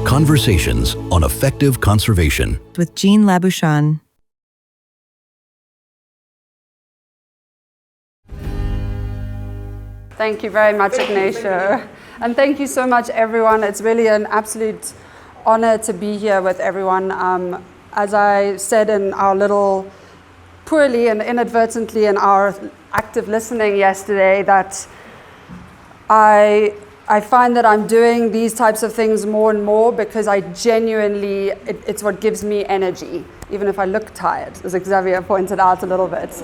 Conversations on Effective Conservation with Jean Labuschagne. Thank you very much, Ignacio. And thank you so much, everyone. It's really an absolute honor to be here with everyone. As I said in our little, poorly and inadvertently in our active listening yesterday, that I find that I'm doing these types of things more and more because I genuinely, it's what gives me energy, even if I look tired, as Xavier pointed out a little bit.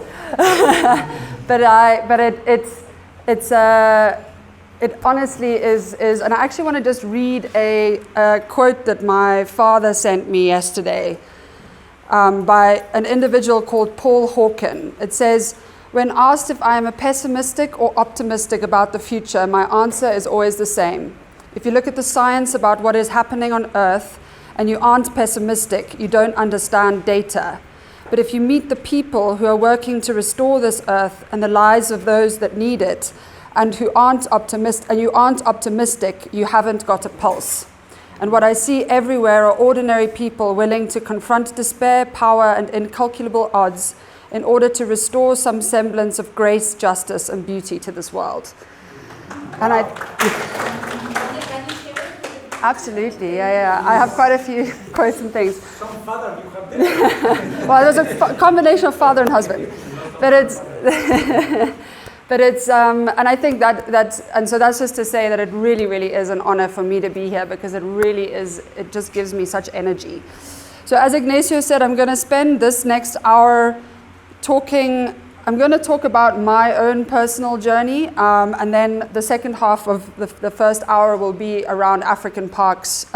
It honestly is, and I actually want to just read a quote that my father sent me yesterday by an individual called Paul Hawken. It says, "When asked if I am a pessimistic or optimistic about the future, my answer is always the same. If you look at the science about what is happening on Earth and you aren't pessimistic, you don't understand data. But if you meet the people who are working to restore this Earth and the lives of those that need it, and you aren't optimistic, you haven't got a pulse. And what I see everywhere are ordinary people willing to confront despair, power, and incalculable odds in order to restore some semblance of grace, justice, and beauty to this world." And absolutely, yeah. I have quite a few quotes and things. Some father you have there. Well, there's a combination of father and husband, but it's. And I think and so that's just to say that it really, really is an honor for me to be here because it really is, it just gives me such energy. So as Ignacio said, I'm going to spend this next hour I'm going to talk about my own personal journey, and then the second half of the first hour will be around African parks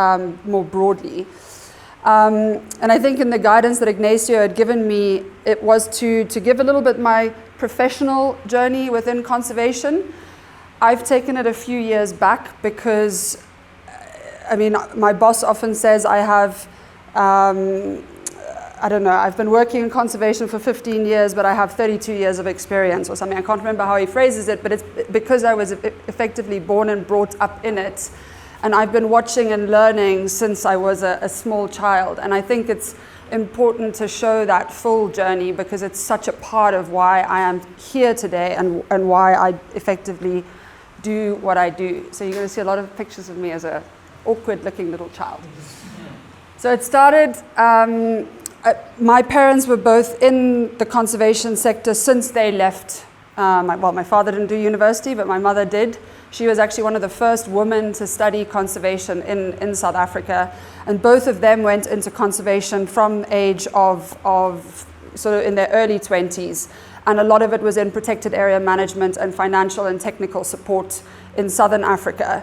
more broadly. And I think in the guidance that Ignacio had given me, it was to give a little bit my professional journey within conservation. I've taken it a few years back because, my boss often says I have, I've been working in conservation for 15 years, but I have 32 years of experience or something. I can't remember how he phrases it, but it's because I was effectively born and brought up in it. And I've been watching and learning since I was a small child. And I think it's important to show that full journey because it's such a part of why I am here today and why I effectively do what I do. So you're going to see a lot of pictures of me as an awkward looking little child. So it started, my parents were both in the conservation sector since they left. My father didn't do university, but my mother did. She was actually one of the first women to study conservation in South Africa. And both of them went into conservation from age of sort of in their early 20s. And a lot of it was in protected area management and financial and technical support in Southern Africa.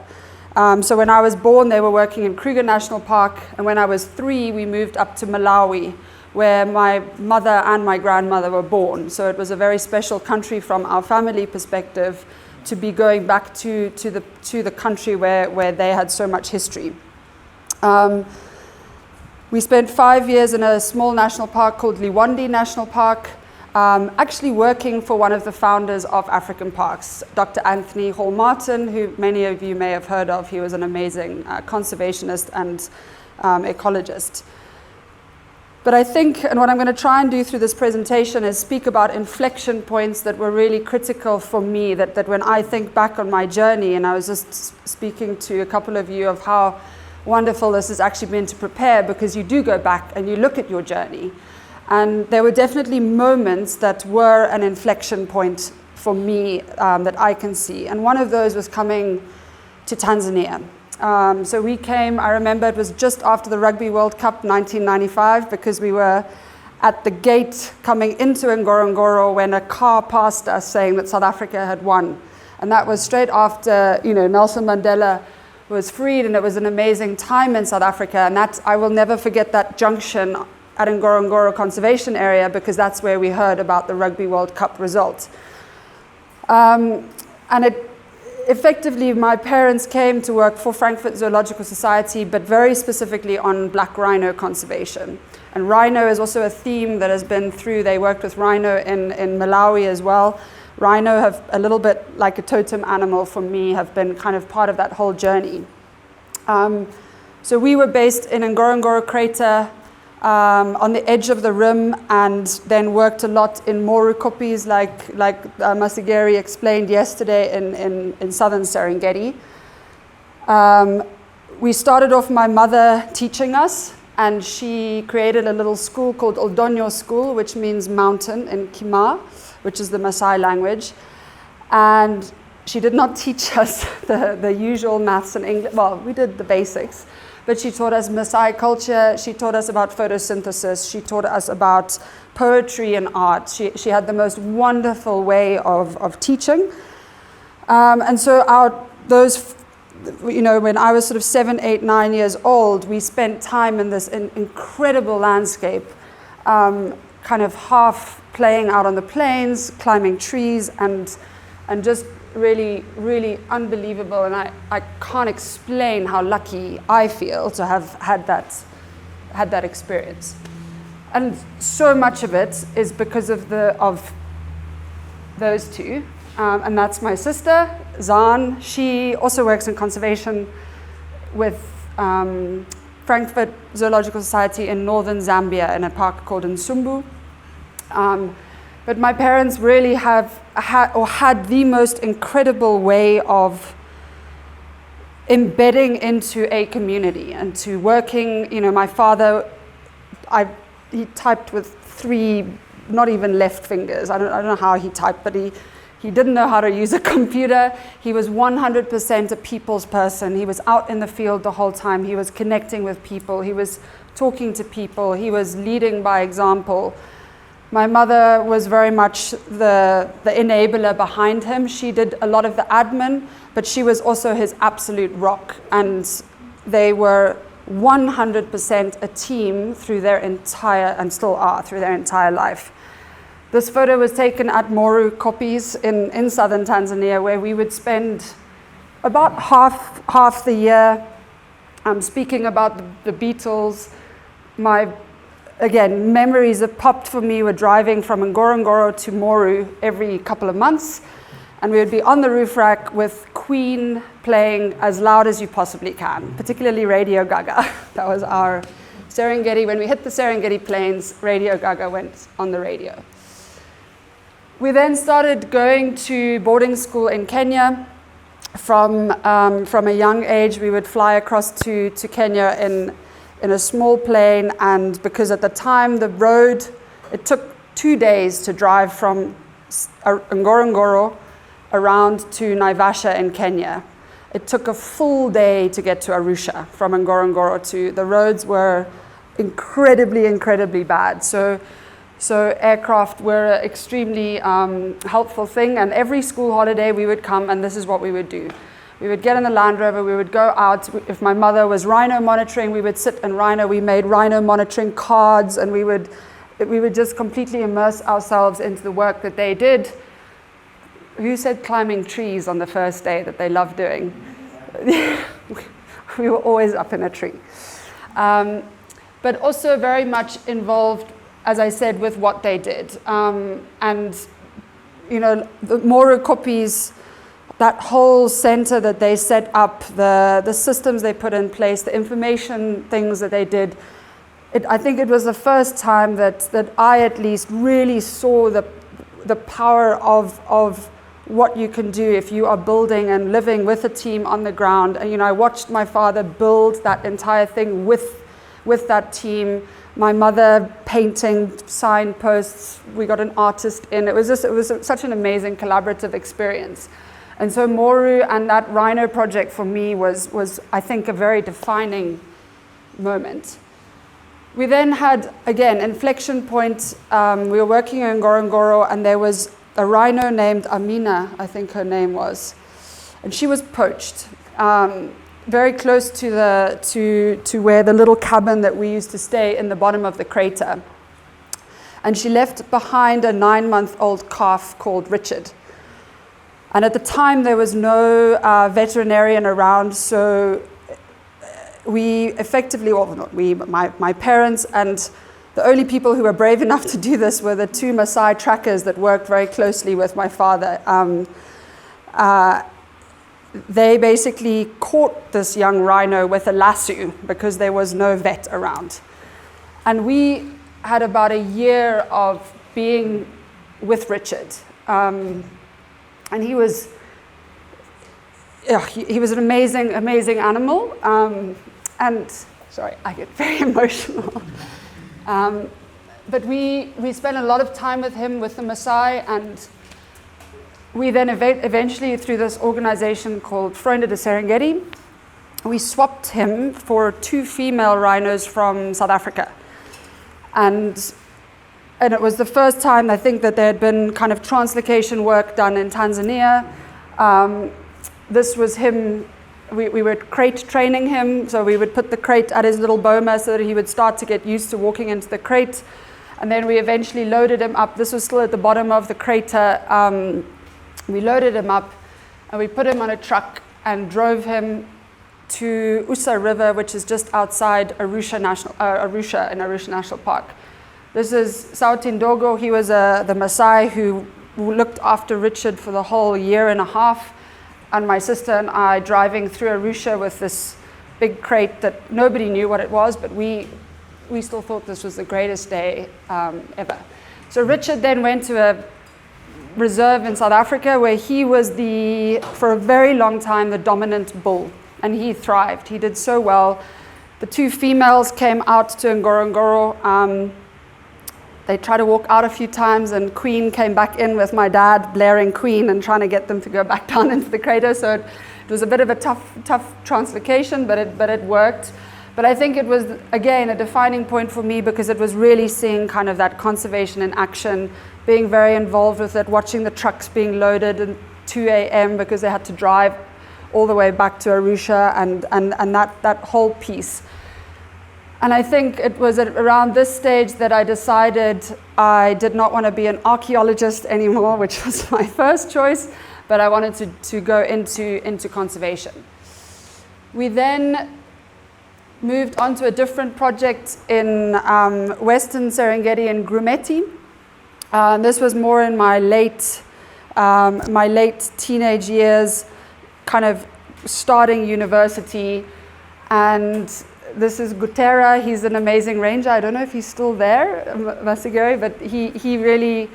So when I was born, they were working in Kruger National Park. And when I was 3, we moved up to Malawi, where my mother and my grandmother were born. So it was a very special country from our family perspective to be going back to the country where they had so much history. We spent 5 years in a small national park called Liwonde National Park, actually working for one of the founders of African Parks, Dr. Anthony Hall Martin, who many of you may have heard of. He was an amazing conservationist and ecologist. But I think, and what I'm going to try and do through this presentation is speak about inflection points that were really critical for me, that when I think back on my journey, and I was just speaking to a couple of you of how wonderful this has actually been to prepare, because you do go back and you look at your journey. And there were definitely moments that were an inflection point for me that I can see. And one of those was coming to Tanzania. So we came, I remember it was just after the Rugby World Cup 1995, because we were at the gate coming into Ngorongoro when a car passed us saying that South Africa had won. And that was straight after, Nelson Mandela was freed, and it was an amazing time in South Africa. And I will never forget that junction at Ngorongoro Conservation Area, because that's where we heard about the Rugby World Cup result. And effectively, my parents came to work for Frankfurt Zoological Society, but very specifically on black rhino conservation. And rhino is also a theme that has been through, they worked with rhino in Malawi as well. Rhino have, a little bit like a totem animal for me, have been kind of part of that whole journey. So we were based in Ngorongoro crater on the edge of the rim, and then worked a lot in Moru kopis like Masigeri explained yesterday in southern Serengeti. We started off my mother teaching us, and she created a little school called Oldonyo School, which means mountain in Khmer, which is the Maasai language. And she did not teach us the usual maths and English. Well, we did the basics, but she taught us Maasai culture. She taught us about photosynthesis. She taught us about poetry and art. She had the most wonderful way of teaching. And so when I was sort of 7, 8, 9 years old, we spent time in this incredible landscape, kind of half playing out on the plains, climbing trees, and just really, really unbelievable. And I can't explain how lucky I feel to have had that experience. And so much of it is because of those two. And that's my sister, Zan. She also works in conservation with Frankfurt Zoological Society in northern Zambia in a park called Nsumbu. But my parents really had the most incredible way of embedding into a community and to working. My father, he typed with 3, not even left fingers. I don't know how he typed, but he didn't know how to use a computer. He was 100% a people's person. He was out in the field the whole time. He was connecting with people. He was talking to people. He was leading by example. My mother was very much the enabler behind him. She did a lot of the admin, but she was also his absolute rock. And they were 100% a team through their entire, and still are, through their entire life. This photo was taken at Moru kopis in southern Tanzania, where we would spend about half the year speaking about the Beatles. Again, memories that popped for me were driving from Ngorongoro to Moru every couple of months, and we would be on the roof rack with Queen playing as loud as you possibly can, particularly Radio Gaga. That was our Serengeti. When we hit the Serengeti plains, Radio Gaga went on the radio. We then started going to boarding school in Kenya. From a young age, we would fly across to Kenya in a small plane, and because at the time it took 2 days to drive from Ngorongoro around to Naivasha in Kenya. It took a full day to get to Arusha from Ngorongoro the roads were incredibly, incredibly bad. So aircraft were an extremely helpful thing, and every school holiday we would come, and this is what we would do. We would get in the Land Rover, we would go out. If my mother was rhino monitoring, we would sit in rhino. We made rhino monitoring cards, and we would just completely immerse ourselves into the work that they did. Who said climbing trees on the first day that they loved doing? We were always up in a tree. But also very much involved, as I said, with what they did. And, the Moru kopis, that whole center that they set up, the systems they put in place, the information things that they did, I think it was the first time that I at least really saw the power of what you can do if you are building and living with a team on the ground. And I watched my father build that entire thing with that team. My mother painting signposts. We got an artist in. It was such an amazing collaborative experience. And so Moru and that rhino project for me was I think a very defining moment. We then had, again, inflection point. We were working in Ngorongoro, and there was a rhino named Amina, I think her name was, and she was poached very close to where the little cabin that we used to stay in the bottom of the crater. And she left behind a 9-month-old calf called Richard. And at the time, there was no veterinarian around, so we effectively, well, not we, but my parents, and the only people who were brave enough to do this were the 2 Maasai trackers that worked very closely with my father. they basically caught this young rhino with a lasso because there was no vet around. And we had about a year of being with Richard. And he was an amazing, amazing animal. And sorry, I get very emotional. But we spent a lot of time with him, with the Maasai, and we then eventually, through this organization called Freunde de Serengeti, we swapped him for 2 female rhinos from South Africa. And it was the first time, I think, that there had been kind of translocation work done in Tanzania. This was him, we were crate training him, so we would put the crate at his little boma so that he would start to get used to walking into the crate. And then we eventually loaded him up. This was still at the bottom of the crater. We loaded him up and we put him on a truck and drove him to Usa River, which is just outside Arusha in Arusha National Park. This is Sauti Ndogo. He was the Maasai who looked after Richard for the whole year and a half. And my sister and I driving through Arusha with this big crate that nobody knew what it was, but we still thought this was the greatest day ever. So Richard then went to a reserve in South Africa where he was for a very long time, the dominant bull. And he thrived. He did so well. The 2 females came out to Ngorongoro. They tried to walk out a few times, and Queen came back in with my dad, blaring Queen, and trying to get them to go back down into the crater. So it was a bit of a tough translocation, but it worked. But I think it was, again, a defining point for me because it was really seeing kind of that conservation in action, being very involved with it, watching the trucks being loaded at 2 a.m. because they had to drive all the way back to Arusha and that whole piece. And I think it was around this stage that I decided I did not want to be an archaeologist anymore, which was my first choice, but I wanted to go into conservation. We then moved on to a different project in Western Serengeti in Grumeti. This was more in my late teenage years, kind of starting university. And this is Gutera. He's an amazing ranger. I don't know if he's still there, Masigeri, but he really,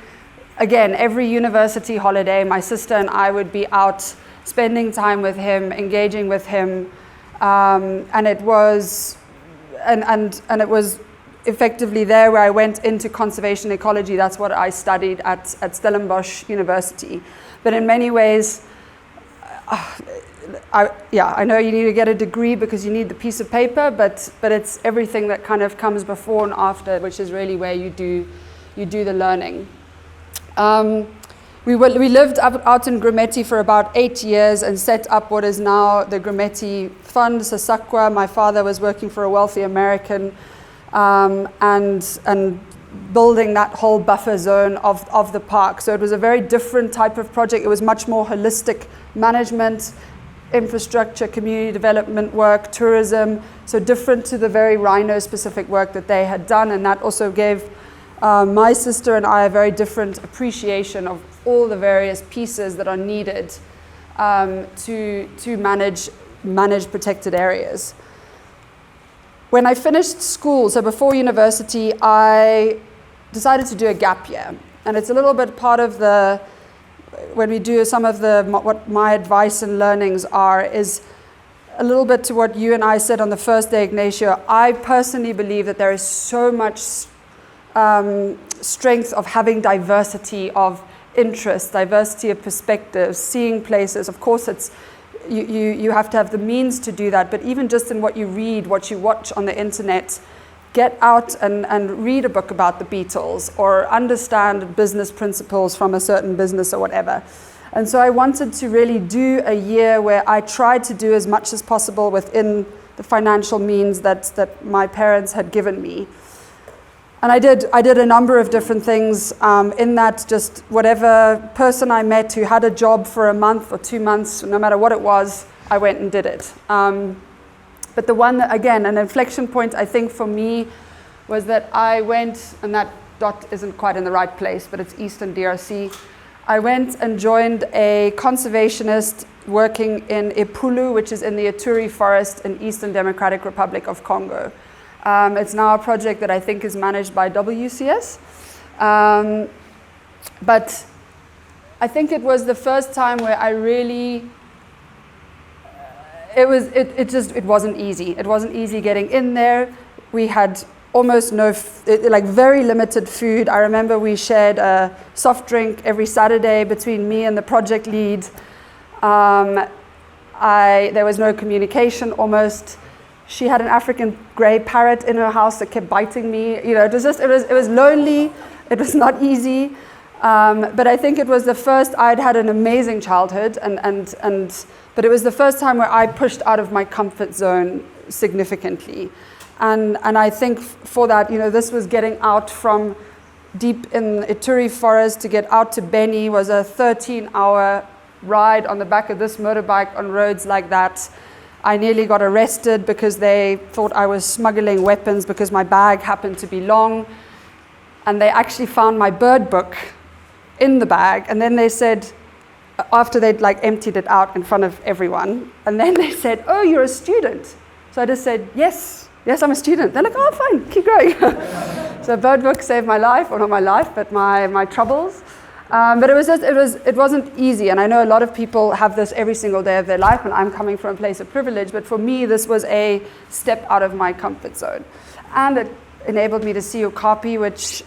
again, every university holiday, my sister and I would be out spending time with him, engaging with him. And it was effectively there where I went into conservation ecology. That's what I studied at Stellenbosch University. But in many ways, I know you need to get a degree because you need the piece of paper, but it's everything that kind of comes before and after, which is really where you do the learning. We lived out in Grumeti for about 8 years and set up what is now the Grumeti Fund, Sasakwa. My father was working for a wealthy American and building that whole buffer zone of the park. So it was a very different type of project. It was much more holistic management, infrastructure, community development work, tourism, so different to the very rhino-specific work that they had done, and that also gave my sister and I a very different appreciation of all the various pieces that are needed to manage protected areas. When I finished school, so before university, I decided to do a gap year, and it's a little bit part of when we do some of what my advice and learnings are, is a little bit to what you and I said on the first day, Ignacio. I personally believe that there is so much strength of having diversity of interests, diversity of perspectives, seeing places. Of course, you have to have the means to do that, but even just in what you read, what you watch on the internet, get out and read a book about the Beatles or understand business principles from a certain business or whatever. And so I wanted to really do a year where I tried to do as much as possible within the financial means that my parents had given me. And I did a number of different things in that, just whatever person I met who had a job for a month or 2 months, no matter what it was, I went and did it. But the one that, again, an inflection point, I think, for me was that I went, and that dot isn't quite in the right place, but it's Eastern DRC. I went and joined a conservationist working in Epulu, which is in the Ituri forest in Eastern Democratic Republic of Congo. It's now a project that I think is managed by WCS. But I think it was the first time where I really, it wasn't easy. It wasn't easy getting in there. We had almost very limited food. I remember we shared a soft drink every Saturday between me and the project lead. There was no communication almost. She had an African grey parrot in her house that kept biting me. It was lonely. It was not easy. But I think it was the first, I'd had an amazing childhood, but it was the first time where I pushed out of my comfort zone significantly. And I think for that, this was getting out from deep in Ituri forest to get out to Beni was a 13-hour ride on the back of this motorbike on roads like that. I nearly got arrested because they thought I was smuggling weapons because my bag happened to be long. And they actually found my bird book in the bag. And then they said, after they'd emptied it out in front of everyone, and then they said, "Oh, you're a student." So I just said, yes, I'm a student. They're like, "Oh, fine, keep going." So bird book saved my life, or not my life, but my troubles. But it wasn't easy, and I know a lot of people have this every single day of their life, and I'm coming from a place of privilege, but for me, this was a step out of my comfort zone. And it enabled me to see Okapi, which,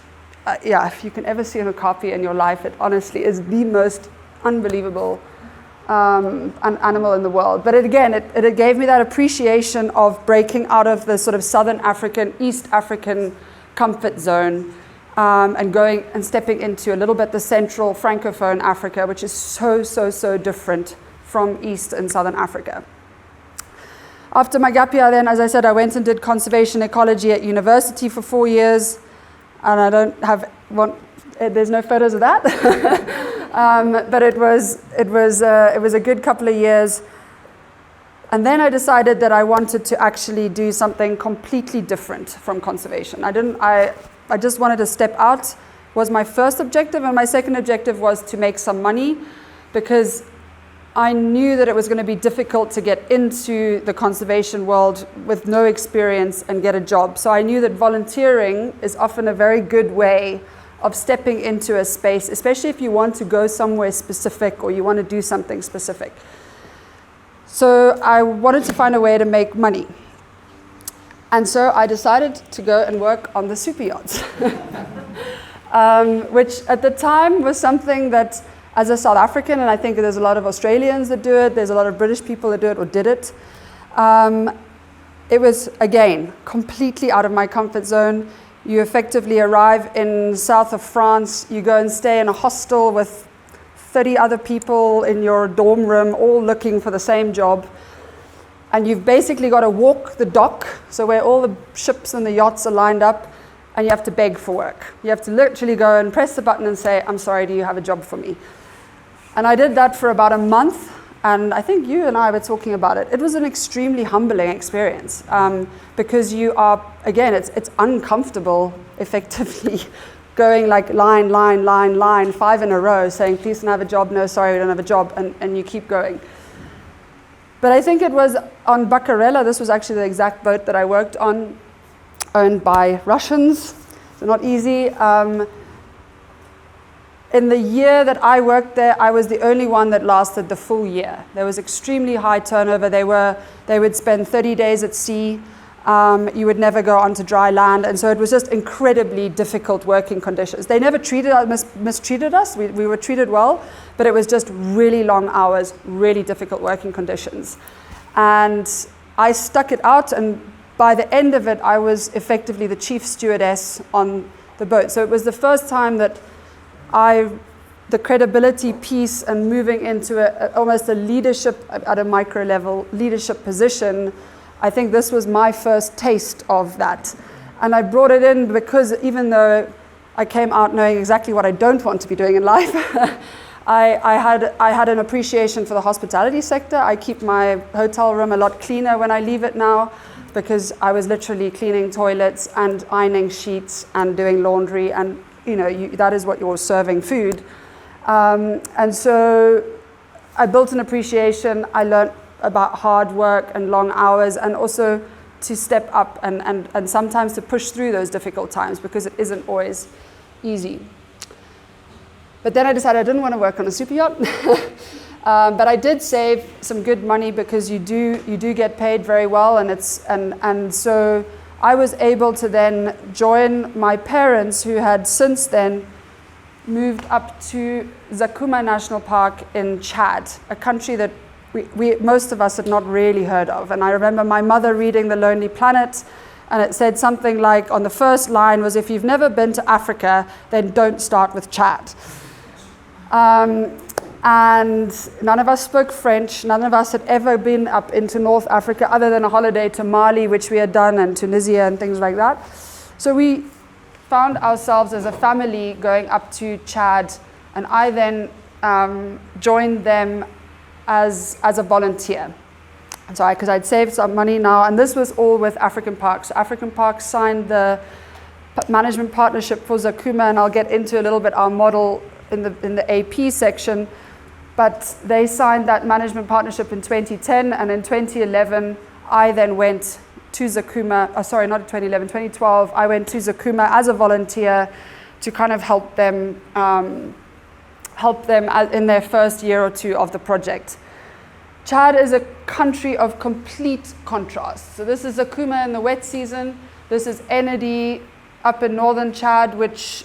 if you can ever see an Okapi in your life, it honestly is the most unbelievable animal in the world. But it gave me that appreciation of breaking out of the sort of Southern African, East African comfort zone, and going and stepping into a little bit the central Francophone Africa, which is so different from East and Southern Africa. After my gap year then, as I said, I went and did conservation ecology at university for 4 years, and there's no photos of that. But it was a good couple of years. And then I decided that I wanted to actually do something completely different from conservation. I just wanted to step out, was my first objective, and my second objective was to make some money, because I knew that it was going to be difficult to get into the conservation world with no experience and get a job. So I knew that volunteering is often a very good way of stepping into a space, especially if you want to go somewhere specific or you want to do something specific. So I wanted to find a way to make money. And so I decided to go and work on the super yachts, which at the time was something that, as a South African, and I think there's a lot of Australians that do it, there's a lot of British people that do it or did it. It was, again, completely out of my comfort zone. You effectively arrive in south of France, you go and stay in a hostel with 30 other people in your dorm room, all looking for the same job. And you've basically got to walk the dock, so where all the ships and the yachts are lined up, and you have to beg for work. You have to literally go and press the button and say, "I'm sorry, do you have a job for me?" And I did that for about a month, and I think you and I were talking about it. It was an extremely humbling experience, because you are, again, it's uncomfortable, effectively, going like line, 5 in a row, saying, "Please, can I have a job?" "No, sorry, we don't have a job," and you keep going. But I think it was on Buccarella, this was actually the exact boat that I worked on, owned by Russians, so not easy. In the year that I worked there, I was the only one that lasted the full year. There was extremely high turnover. They would spend 30 days at sea. You would never go onto dry land, and so it was just incredibly difficult working conditions. They never mistreated us. We were treated well, but it was just really long hours, really difficult working conditions. And I stuck it out, and by the end of it, I was effectively the chief stewardess on the boat. So it was the first time that the credibility piece and moving into almost a leadership at a micro level leadership position, I think this was my first taste of that. And I brought it in because even though I came out knowing exactly what I don't want to be doing in life, I had an appreciation for the hospitality sector. I keep my hotel room a lot cleaner when I leave it now, because I was literally cleaning toilets and ironing sheets and doing laundry, and that is what you're serving food. And so I built an appreciation. I learned about hard work and long hours, and also to step up and sometimes to push through those difficult times, because it isn't always easy. But then I decided I didn't want to work on a super yacht. But I did save some good money, because you do get paid very well, and so I was able to then join my parents, who had since then moved up to Zakouma National Park in Chad, a country that we most of us had not really heard of. And I remember my mother reading The Lonely Planet, and it said something like, on the first line was, if you've never been to Africa, then don't start with Chad. And none of us spoke French. None of us had ever been up into North Africa, other than a holiday to Mali, which we had done, and Tunisia and things like that. So we found ourselves as a family going up to Chad, and I then joined them as a volunteer. And so because I'd saved some money now, and this was all with African Parks. So African Parks signed the management partnership for Zakouma, and I'll get into a little bit our model in the AP section. But they signed that management partnership in 2010, and in 2011, I then went to Zakouma, not 2011, 2012, I went to Zakouma as a volunteer to kind of help them in their first year or two of the project. Chad is a country of complete contrast. So this is Zakouma in the wet season. This is Enedi up in northern Chad, which,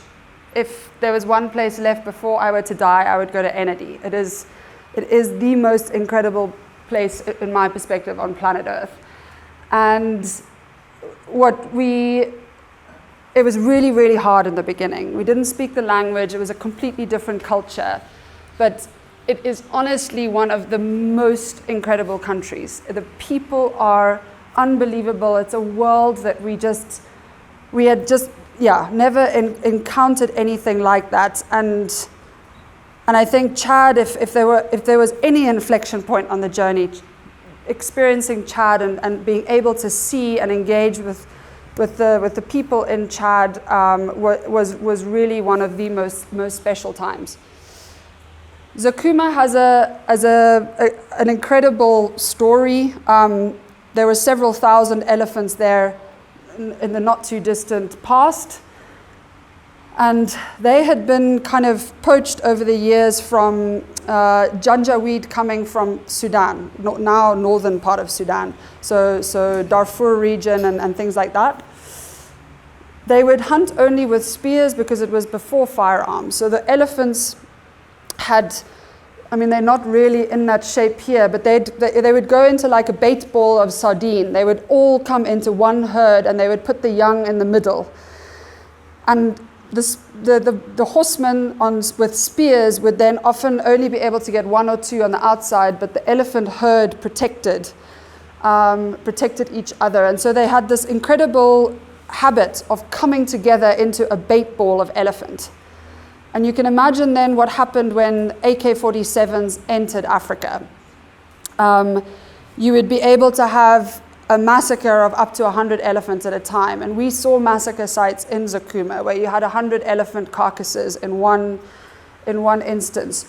if there was one place left before I were to die, I would go to Enedi. It is the most incredible place, in my perspective, on planet Earth. And it was really, really hard in the beginning. We didn't speak the language. It was a completely different culture. But it is honestly one of the most incredible countries. The people are unbelievable. It's a world that we had never encountered anything like that. And I think Chad, if there was any inflection point on the journey, experiencing Chad and being able to see and engage with the people in Chad was really one of the most special times. Zakouma has an incredible story. There were several thousand elephants there in the not too distant past, and they had been kind of poached over the years from janjaweed coming from Sudan, now northern part of Sudan, so Darfur region and things like that. They would hunt only with spears because it was before firearms. So the elephants they're not really in that shape here, but they would go into like a bait ball of sardine. They would all come into one herd, and they would put the young in the middle. And the horsemen with spears would then often only be able to get one or two on the outside, but the elephant herd protected each other. And so they had this incredible habit of coming together into a bait ball of elephant. And you can imagine then what happened when AK-47s entered Africa. You would be able to have a massacre of up to 100 elephants at a time. And we saw massacre sites in Zakouma where you had 100 elephant carcasses in one instance.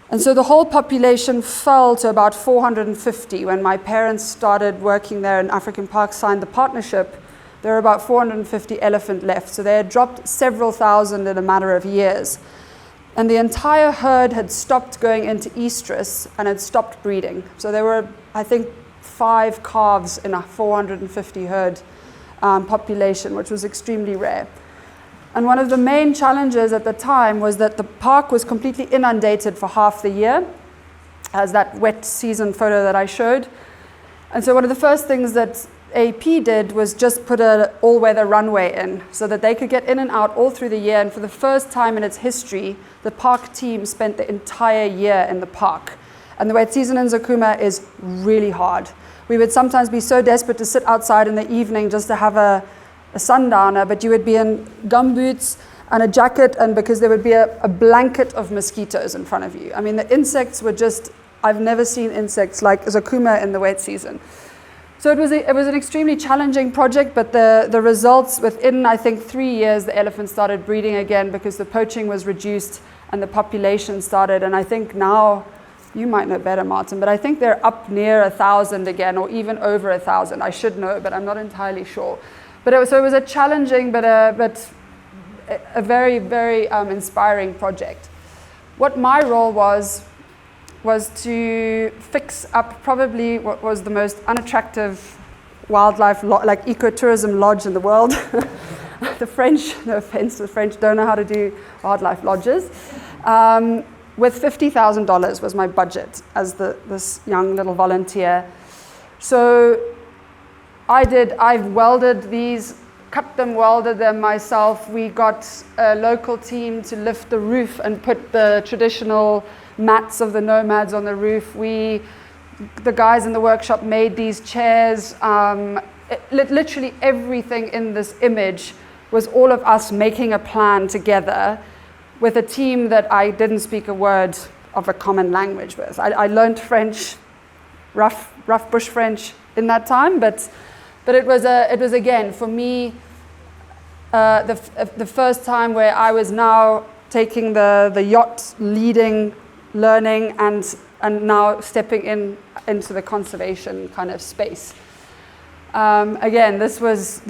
And so the whole population fell to about 450 when my parents started working there and African Park signed the partnership. There were about 450 elephant left. So they had dropped several thousand in a matter of years. And the entire herd had stopped going into estrus and had stopped breeding. So there were, I think, 5 calves in a 450 herd population, which was extremely rare. And one of the main challenges at the time was that the park was completely inundated for half the year, as that wet season photo that I showed. And so one of the first things that AP did was just put an all-weather runway in so that they could get in and out all through the year. And for the first time in its history, the park team spent the entire year in the park. And the wet season in Zakouma is really hard. We would sometimes be so desperate to sit outside in the evening just to have a sundowner, but you would be in gumboots and a jacket, and because there would be a blanket of mosquitoes in front of you. I mean, the insects were just, I've never seen insects like Zakouma in the wet season. So it was an extremely challenging project, but the results within, I think, 3 years, the elephants started breeding again because the poaching was reduced and the population started. And I think now, you might know better, Martin, but I think they're up near 1,000 again, or even over 1,000. I should know, but I'm not entirely sure. But it was a challenging, but a very, very inspiring project. What my role was to fix up probably what was the most unattractive wildlife, like ecotourism lodge in the world. The French, no offense, the French don't know how to do wildlife lodges. With $50,000 was my budget as this young little volunteer. So I've welded these, cut them, welded them myself. We got a local team to lift the roof and put the traditional mats of the nomads on the roof. The guys in the workshop made these chairs. Literally everything in this image was all of us making a plan together with a team that I didn't speak a word of a common language with. I learned French, rough bush French in that time, but it was again for me the first time where I was now taking the yacht leading, learning, and now stepping into the conservation kind of space. Again, this was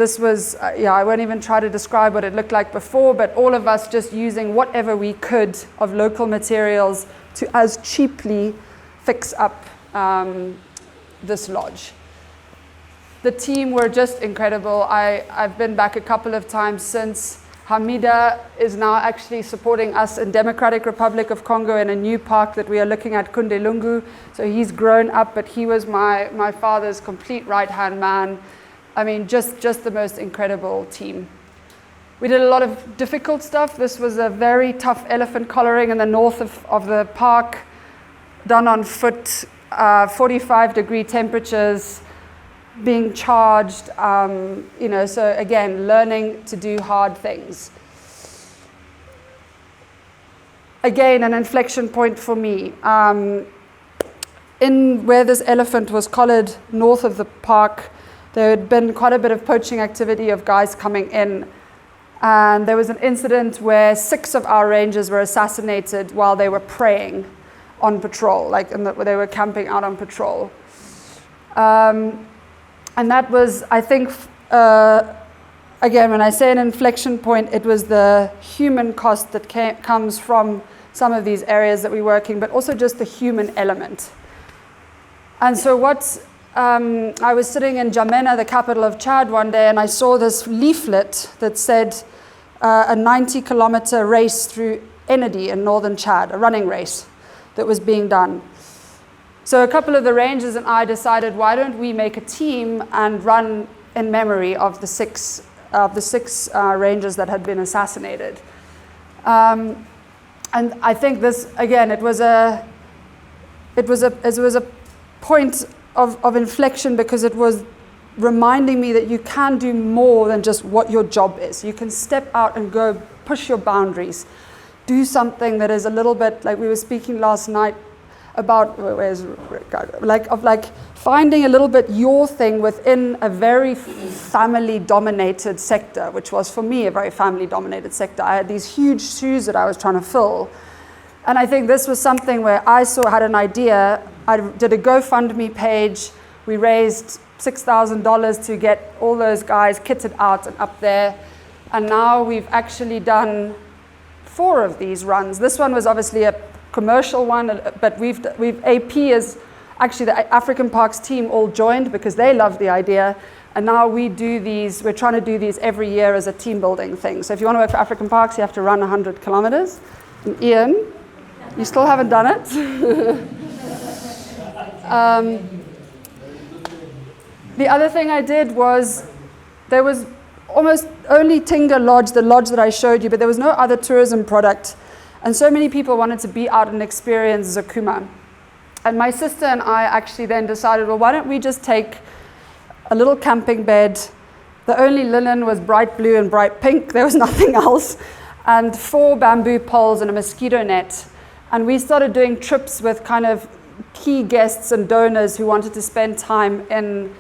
I won't even try to describe what it looked like before, but all of us just using whatever we could of local materials to as cheaply fix up this lodge. The team were just incredible. I've been back a couple of times since. Hamida is now actually supporting us in Democratic Republic of Congo in a new park that we are looking at, Kundelungu. So he's grown up, but he was my father's complete right-hand man. I mean, just the most incredible team. We did a lot of difficult stuff. This was a very tough elephant collaring in the north of the park, done on foot, 45-degree temperatures, being charged, so again, learning to do hard things. Again, an inflection point for me. In where this elephant was collared north of the park, there had been quite a bit of poaching activity of guys coming in. And there was an incident where 6 of our rangers were assassinated while they were praying on patrol, they were camping out on patrol. And that was, I think, again, when I say an inflection point, it was the human cost that comes from some of these areas that we're working, but also just the human element. And so I was sitting in N'Djamena, the capital of Chad, one day, and I saw this leaflet that said a 90-kilometer race through Enedi in northern Chad, a running race that was being done. So a couple of the rangers and I decided, why don't we make a team and run in memory of the six rangers that had been assassinated. And I think this, again, it was a point of inflection, because it was reminding me that you can do more than just what your job is. You can step out and go push your boundaries, do something that is a little bit like we were speaking last night about finding a little bit your thing within a very family-dominated sector, which was for me a very family-dominated sector. I had these huge shoes that I was trying to fill, and I think this was something where I had an idea. I did a GoFundMe page. We raised $6,000 to get all those guys kitted out and up there, and now we've actually done 4 of these runs. This one was obviously a commercial one, but we've AP is actually the African Parks team all joined because they love the idea, and now we're trying to do these every year as a team building thing. So if you want to work for African Parks, you have to run 100 kilometers. And Ian, you still haven't done it. The other thing I did was, there was almost only Tinga Lodge, the lodge that I showed you, but there was no other tourism product. And so many people wanted to be out and experience Zakouma. And my sister and I actually then decided, well, why don't we just take a little camping bed. The only linen was bright blue and bright pink. There was nothing else. And 4 bamboo poles and a mosquito net. And we started doing trips with kind of key guests and donors who wanted to spend time in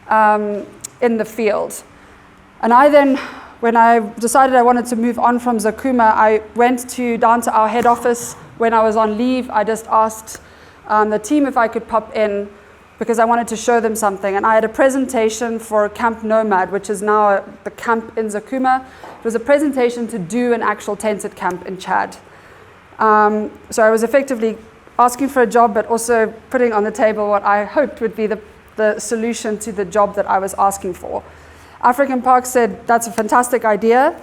the field. And I then when I decided I wanted to move on from Zakouma, I went down to our head office. When I was on leave, I just asked the team if I could pop in because I wanted to show them something. And I had a presentation for Camp Nomade, which is now the camp in Zakouma. It was a presentation to do an actual tented camp in Chad. So I was effectively asking for a job, but also putting on the table what I hoped would be the solution to the job that I was asking for. African Park said, that's a fantastic idea,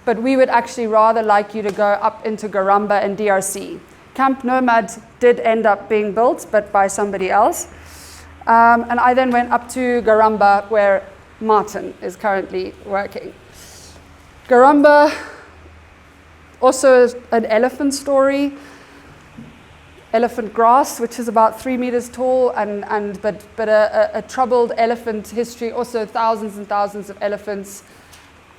but we would actually rather like you to go up into Garamba and DRC. Camp Nomade did end up being built, but by somebody else. And I then went up to Garamba, where Martin is currently working. Garamba, also an elephant story. Elephant grass, which is about 3 meters tall, but a troubled elephant history, also thousands and thousands of elephants.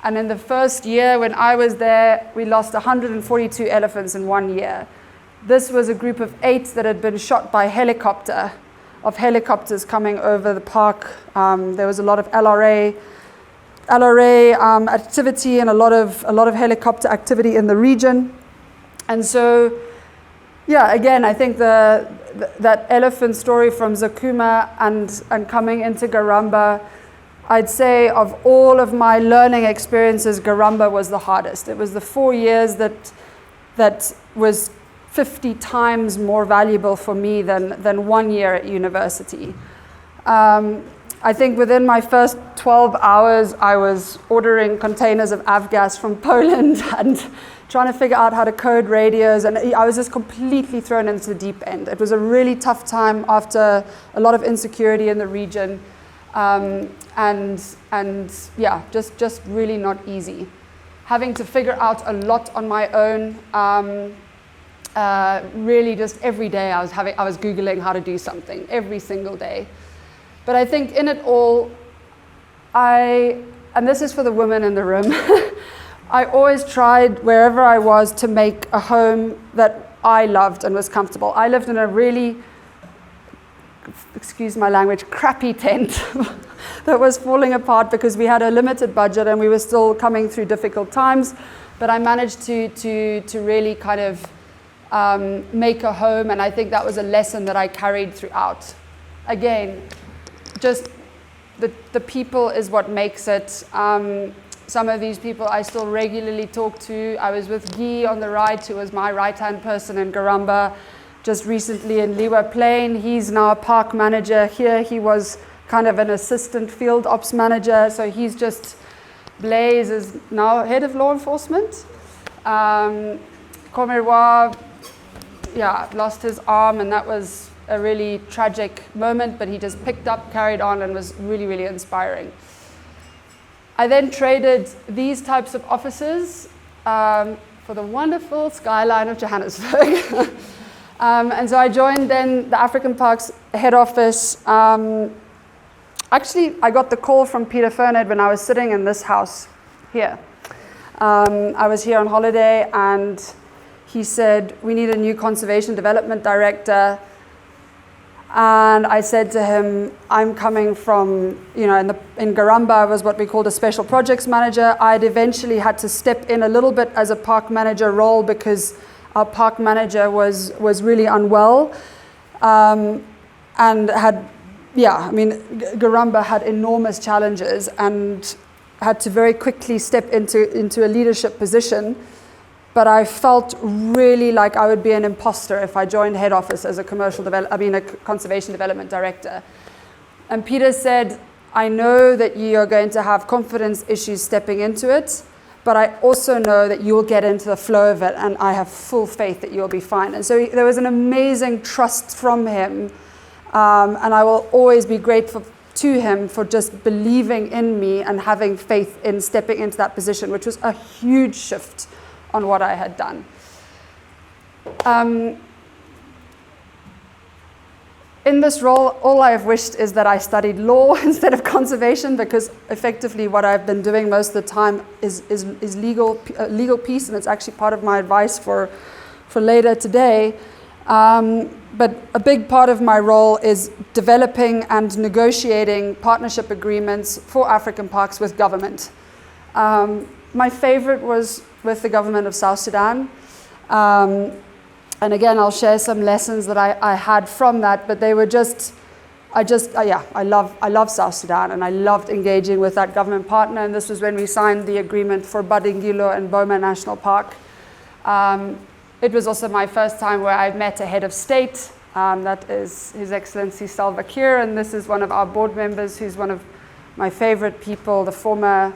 And in the first year when I was there, we lost 142 elephants in 1 year. This was a group of 8 that had been shot by helicopters coming over the park. There was a lot of LRA activity and a lot of helicopter activity in the region. And so, yeah, again, I think that elephant story from Zakouma and coming into Garamba, I'd say of all of my learning experiences, Garamba was the hardest. It was the 4 years that was 50 times more valuable for me than 1 year at university. I think within my first 12 hours, I was ordering containers of avgas from Poland and trying to figure out how to code radios, and I was just completely thrown into the deep end. It was a really tough time after a lot of insecurity in the region, and yeah, just really not easy. Having to figure out a lot on my own, really just every day I was Googling how to do something every single day. But I think in it all, and this is for the women in the room, I always tried wherever I was to make a home that I loved and was comfortable. I lived in a really, excuse my language, crappy tent that was falling apart because we had a limited budget and we were still coming through difficult times. But I managed to really kind of make a home, and I think that was a lesson that I carried throughout. Again, just the people is what makes it. Some of these people I still regularly talk to. I was with Guy on the right, who was my right-hand person in Garamba, just recently in Liwa Plain. He's now a park manager here. He was kind of an assistant field ops manager, so he's just, Blaise is now head of law enforcement. Komerwa, yeah, lost his arm, and that was a really tragic moment, but he just picked up, carried on, and was really, really inspiring. I then traded these types of offices for the wonderful skyline of Johannesburg. And so I joined then the African Parks head office. Actually, I got the call from Peter Ferned when I was sitting in this house here. I was here on holiday, and he said, we need a new conservation development director. And I said to him, I'm coming from, in Garamba, I was what we called a special projects manager. I'd eventually had to step in a little bit as a park manager role because our park manager was really unwell. And Garamba had enormous challenges and had to very quickly step into a leadership position. But I felt really like I would be an imposter if I joined head office as a a conservation development director. And Peter said, I know that you are going to have confidence issues stepping into it, but I also know that you will get into the flow of it, and I have full faith that you'll be fine. And so there was an amazing trust from him, and I will always be grateful to him for just believing in me and having faith in stepping into that position, which was a huge shift on what I had done. In this role, all I have wished is that I studied law instead of conservation, because effectively what I've been doing most of the time is legal piece, and it's actually part of my advice for later today. But a big part of my role is developing and negotiating partnership agreements for African parks with government. My favorite was with the government of South Sudan. And again, I'll share some lessons that I had from that, but they were I love South Sudan, and I loved engaging with that government partner, and this was when we signed the agreement for Badingilo and Boma National Park. It was also my first time where I met a head of state, that is His Excellency Salva Kiir, and this is one of our board members who's one of my favorite people, the former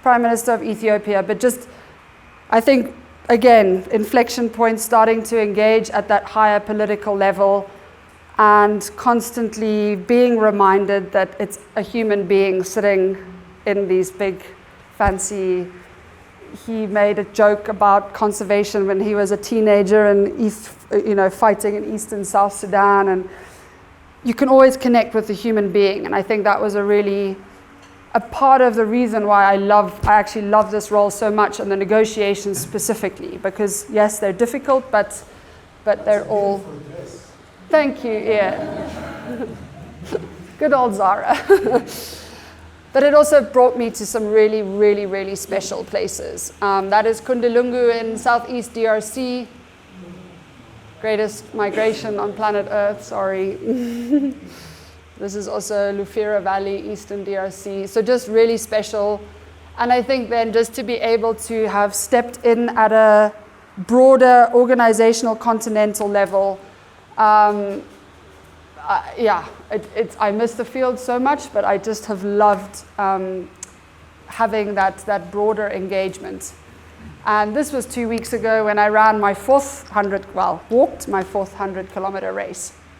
Prime Minister of Ethiopia. But just, I think, again, inflection points, starting to engage at that higher political level and constantly being reminded that it's a human being sitting in these big, fancy. He made a joke about conservation when he was a teenager and fighting in East and South Sudan, and you can always connect with the human being. And I think that was a part of the reason why I actually love this role so much, and the negotiations specifically, because yes, they're difficult, but they're all. Thank you. Yeah. Good old Zara. But it also brought me to some really, really, really special places. That is Kundalungu in southeast DRC. Greatest migration on planet Earth, sorry. This is also Lufira Valley, eastern DRC. So just really special. And I think then just to be able to have stepped in at a broader organizational continental level, I miss the field so much, but I just have loved having that broader engagement. And this was 2 weeks ago when I ran my walked my fourth 100-kilometer race.